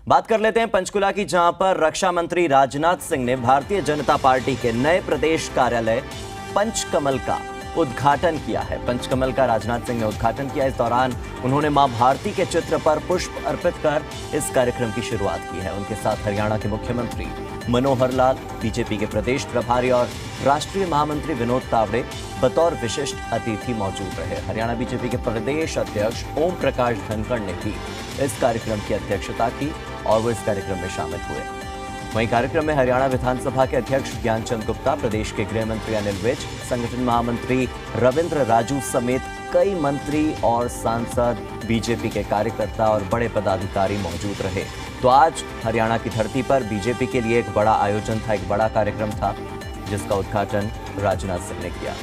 बात कर लेते हैं पंचकुला की, जहां पर रक्षा मंत्री राजनाथ सिंह ने भारतीय जनता पार्टी के नए प्रदेश कार्यालय पंचकमल का उद्घाटन किया है। पंचकमल का राजनाथ सिंह ने उद्घाटन किया। इस दौरान उन्होंने मां भारती के चित्र पर पुष्प अर्पित कर इस कार्यक्रम की शुरुआत की है। उनके साथ हरियाणा के मुख्यमंत्री मनोहर लाल, बीजेपी के प्रदेश प्रभारी और राष्ट्रीय महामंत्री विनोद तावड़े बतौर विशिष्ट अतिथि मौजूद रहे। हरियाणा बीजेपी के प्रदेश अध्यक्ष ओम प्रकाश धनखड़ ने भी इस कार्यक्रम की अध्यक्षता की और वो इस कार्यक्रम में शामिल हुए। वहीं कार्यक्रम में हरियाणा विधानसभा के अध्यक्ष ज्ञानचंद गुप्ता, प्रदेश के गृह मंत्री अनिल विज, संगठन महामंत्री रविंद्र राजू समेत कई मंत्री और सांसद, बीजेपी के कार्यकर्ता और बड़े पदाधिकारी मौजूद रहे। तो आज हरियाणा की धरती पर बीजेपी के लिए एक बड़ा आयोजन था, एक बड़ा कार्यक्रम था, जिसका उद्घाटन राजनाथ सिंह ने किया।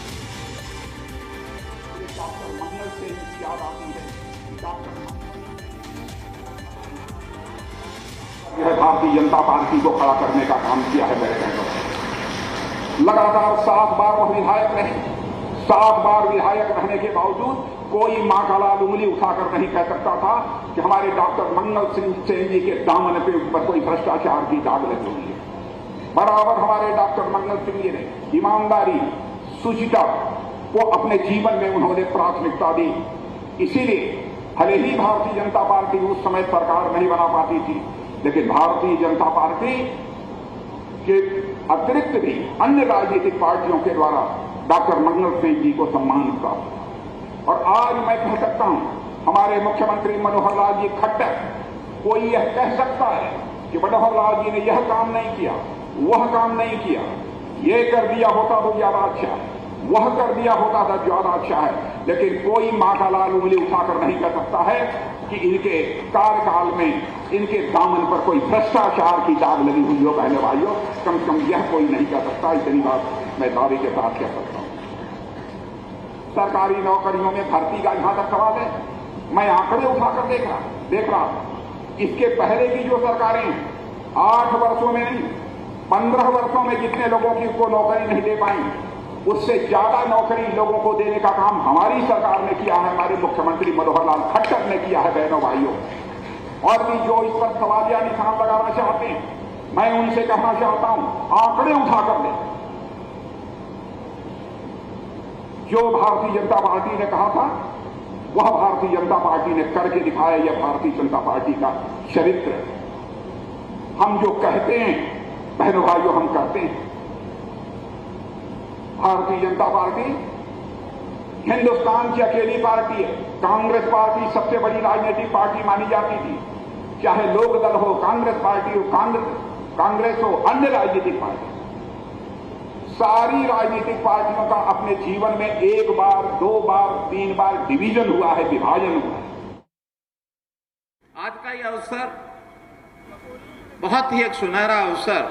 भारतीय जनता पार्टी को खड़ा करने का काम किया है मेरे कहने। लगातार 7 बार वह विधायक रहे। 7 बार विधायक रहने के बावजूद कोई मां का लाल उंगली उठाकर नहीं कह सकता था कि हमारे डॉक्टर मंगल सिंह सेन जी के दामन पे ऊपर कोई भ्रष्टाचार की दाग लगी हुई है। बराबर हमारे डॉक्टर मंगल सिंह जी ने ईमानदारी, शुचिता को अपने जीवन में उन्होंने प्राथमिकता दी। इसीलिए भले ही भारतीय जनता पार्टी उस समय सरकार नहीं बना पाती थी, लेकिन भारतीय जनता पार्टी के अतिरिक्त भी अन्य राजनीतिक पार्टियों के द्वारा डॉक्टर मंगल सिंह जी को सम्मान प्राप्त। और आज मैं कह सकता हूं, हमारे मुख्यमंत्री मनोहर लाल जी खट्टर, कोई यह कह सकता है कि मनोहर लाल जी ने यह काम नहीं किया, वह काम नहीं किया, ये कर दिया होता तो ज्यादा अच्छा है, वह कर दिया होता तो ज्यादा अच्छा है, लेकिन कोई मां का लाल उंगली उठाकर नहीं कह सकता है कि इनके कार्यकाल में इनके दामन पर कोई भ्रष्टाचार की दाग लगी हुई हो। बहनों भाइयों, कम से कम यह कोई नहीं कह सकता। इतनी बात मैं दावे के साथ कह सकता हूं। सरकारी नौकरियों में भर्ती का यहां तक सवाल है, मैं आंकड़े उठाकर देख रहा इसके पहले की जो सरकारें 8 वर्षों में नहीं, 15 वर्षों में जितने लोगों की को नौकरी नहीं दे पाई, उससे ज्यादा नौकरी लोगों को देने का काम हमारी सरकार ने किया है, हमारे मुख्यमंत्री मनोहर लाल खट्टर ने किया है। बहनों भाइयों, और भी जो इस पर सवालिया निशान लगाना चाहते हैं, मैं उनसे कहना चाहता हूं, आंकड़े उठाकर दें। जो भारतीय जनता पार्टी ने कहा था, वह भारतीय जनता पार्टी ने करके दिखाया। यह भारतीय जनता पार्टी का चरित्र है। हम जो कहते हैं बहनों भाइयों, हम करते हैं। भारतीय जनता पार्टी हिंदुस्तान की अकेली पार्टी है। कांग्रेस पार्टी सबसे बड़ी राजनीतिक पार्टी मानी जाती थी, चाहे लोक दल हो, कांग्रेस पार्टी हो, कांग्रेस हो, अन्य राजनीतिक पार्टी। सारी राजनीतिक पार्टियों का अपने जीवन में 1 बार, 2 बार, 3 बार डिवीजन हुआ है, विभाजन हुआ है। आज का यह अवसर बहुत ही एक सुनहरा अवसर,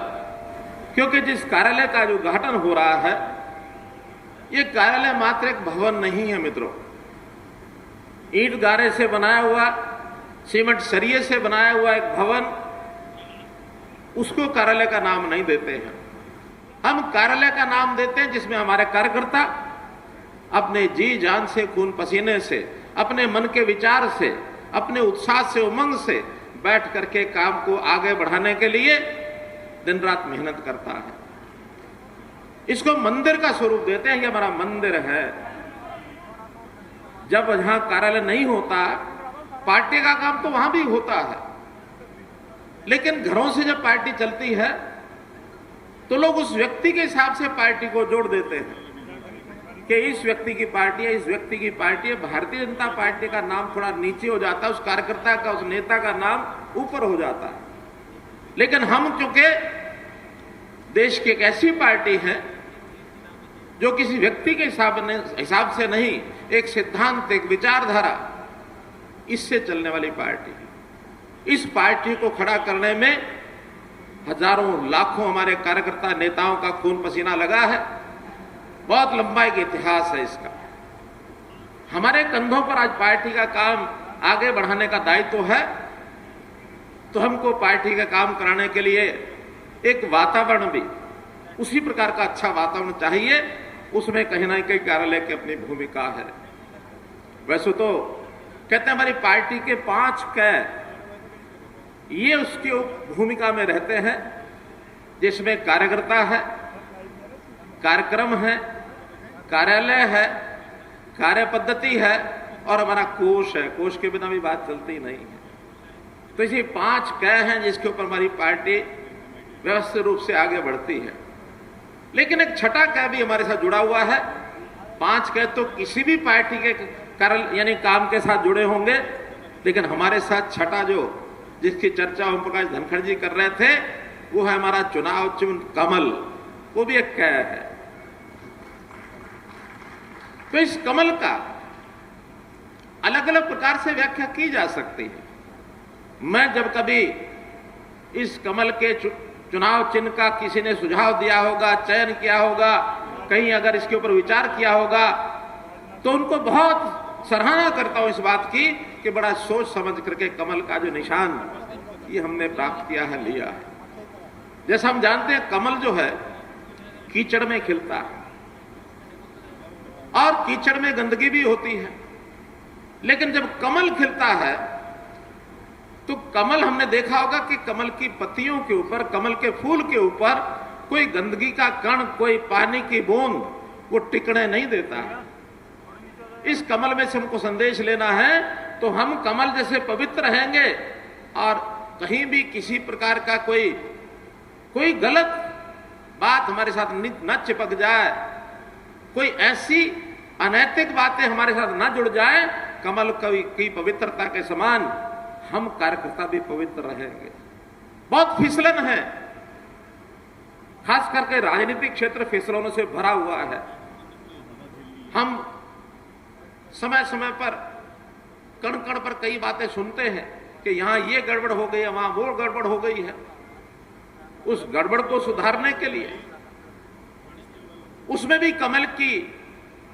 क्योंकि जिस कार्यालय का जो उद्घाटन हो रहा है, ये कार्यालय मात्र एक भवन नहीं है मित्रों। ईंट गारे से बनाया हुआ, सीमेंट सरिये से बनाया हुआ एक भवन, उसको कार्यालय का नाम नहीं देते हैं। हम कार्यालय का नाम देते हैं जिसमें हमारे कार्यकर्ता अपने जी जान से, खून पसीने से, अपने मन के विचार से, अपने उत्साह से, उमंग से बैठ करके काम को आगे बढ़ाने के लिए दिन रात मेहनत करता है। इसको मंदिर का स्वरूप देते हैं। ये हमारा मंदिर है। जब जहां कार्यालय नहीं होता, पार्टी का काम तो वहां भी होता है, लेकिन घरों से जब पार्टी चलती है तो लोग उस व्यक्ति के हिसाब से पार्टी को जोड़ देते हैं कि इस व्यक्ति की पार्टी है, इस व्यक्ति की पार्टी है। भारतीय जनता पार्टी का नाम थोड़ा नीचे हो जाता है, उस कार्यकर्ता का, उस नेता का नाम ऊपर हो जाता है। लेकिन हम चूंकि देश की एक ऐसी पार्टी है जो किसी व्यक्ति के हिसाब से नहीं, एक सिद्धांत, एक विचारधारा, इससे चलने वाली पार्टी है। इस पार्टी को खड़ा करने में हजारों, लाखों हमारे कार्यकर्ता, नेताओं का खून पसीना लगा है। बहुत लंबा एक इतिहास है इसका। हमारे कंधों पर आज पार्टी का काम आगे बढ़ाने का दायित्व है, तो हमको पार्टी का काम कराने के लिए एक वातावरण भी उसी प्रकार का अच्छा वातावरण चाहिए। उसमें कहीं ना कहीं कार्यालय की अपनी भूमिका है। वैसे तो कहते हैं हमारी पार्टी के 5 कै ये उसकी भूमिका में रहते हैं, जिसमें कार्यकर्ता है, कार्यक्रम है, कार्यालय है, कार्य पद्धति है और हमारा कोष है। कोष के बिना भी बात चलती नहीं है। तो इसी 5 क हैं जिसके ऊपर हमारी पार्टी व्यवस्थित रूप से आगे बढ़ती है। लेकिन एक छठा क भी हमारे साथ जुड़ा हुआ है। 5 क तो किसी भी पार्टी के कार्य यानी काम के साथ जुड़े होंगे, लेकिन हमारे साथ छठा जो जिसकी चर्चा ओम प्रकाश धनखड़ जी कर रहे थे, वो है हमारा चुनाव चिन्ह कमल। वो भी एक क है। तो इस कमल का अलग अलग प्रकार से व्याख्या की जा सकती है। मैं जब कभी इस कमल के चुनाव चिन्ह का किसी ने सुझाव दिया होगा, चयन किया होगा, कहीं अगर इसके ऊपर विचार किया होगा, तो उनको बहुत सराहना करता हूं इस बात की कि बड़ा सोच समझ करके कमल का जो निशान ये हमने प्राप्त किया है, लिया है। जैसा हम जानते हैं कमल जो है कीचड़ में खिलता है और कीचड़ में गंदगी भी होती है, लेकिन जब कमल खिलता है तो कमल हमने देखा होगा कि कमल की पत्तियों के ऊपर, कमल के फूल के ऊपर कोई गंदगी का कण, कोई पानी की बूंद वो टिकने नहीं देता है। इस कमल में से हमको संदेश लेना है तो हम कमल जैसे पवित्र रहेंगे और कहीं भी किसी प्रकार का कोई गलत बात हमारे साथ न चिपक जाए, कोई ऐसी अनैतिक बातें हमारे साथ न जुड़ जाए। कमल की पवित्रता के समान हम कार्यकर्ता भी पवित्र रहेंगे। बहुत फिसलन है, खास करके राजनीतिक क्षेत्र फिसलनों से भरा हुआ है। हम समय समय पर कण कण पर कई बातें सुनते हैं कि यहां ये गड़बड़ हो गई है, वहां वो गड़बड़ हो गई है। उस गड़बड़ को सुधारने के लिए उसमें भी कमल की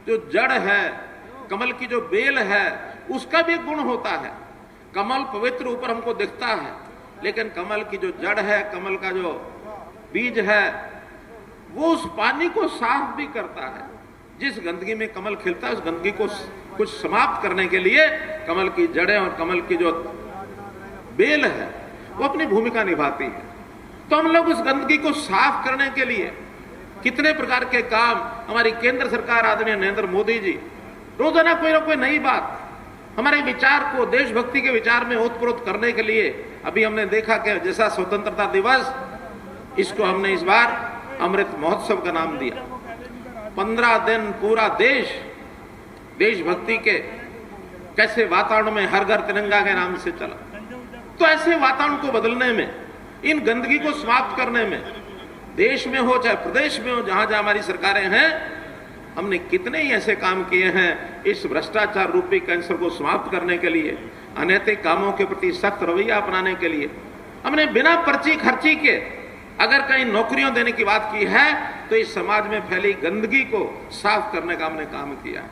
जो जड़ है, कमल की जो बेल है, उसका भी गुण होता है। कमल पवित्र ऊपर हमको दिखता है, लेकिन कमल की जो जड़ है, कमल का जो बीज है, वो उस पानी को साफ भी करता है। जिस गंदगी में कमल खिलता है, उस गंदगी को कुछ समाप्त करने के लिए कमल की जड़ें और कमल की जो बेल है वो अपनी भूमिका निभाती है। तो हम लोग उस गंदगी को साफ करने के लिए कितने प्रकार के काम हमारी केंद्र सरकार आदरणीय नरेंद्र मोदी जी रोजाना कोई ना कोई नई बात हमारे विचार को, देशभक्ति के विचार में ओतप्रोत करने के लिए। अभी हमने देखा कि जैसा स्वतंत्रता दिवस, इसको हमने इस बार अमृत महोत्सव का नाम दिया। 15 दिन पूरा देश देशभक्ति के कैसे वातावरण में हर घर तिरंगा के नाम से चला। तो ऐसे वातावरण को बदलने में, इन गंदगी को समाप्त करने में, देश में हो चाहे प्रदेश में हो, जहां जहां हमारी सरकारें हैं, हमने कितने ही ऐसे काम किए हैं इस भ्रष्टाचार रूपी कैंसर को समाप्त करने के लिए, अनैतिक कामों के प्रति सख्त रवैया अपनाने के लिए। हमने बिना पर्ची खर्ची के अगर कहीं नौकरियों देने की बात की है तो इस समाज में फैली गंदगी को साफ करने का हमने काम किया है।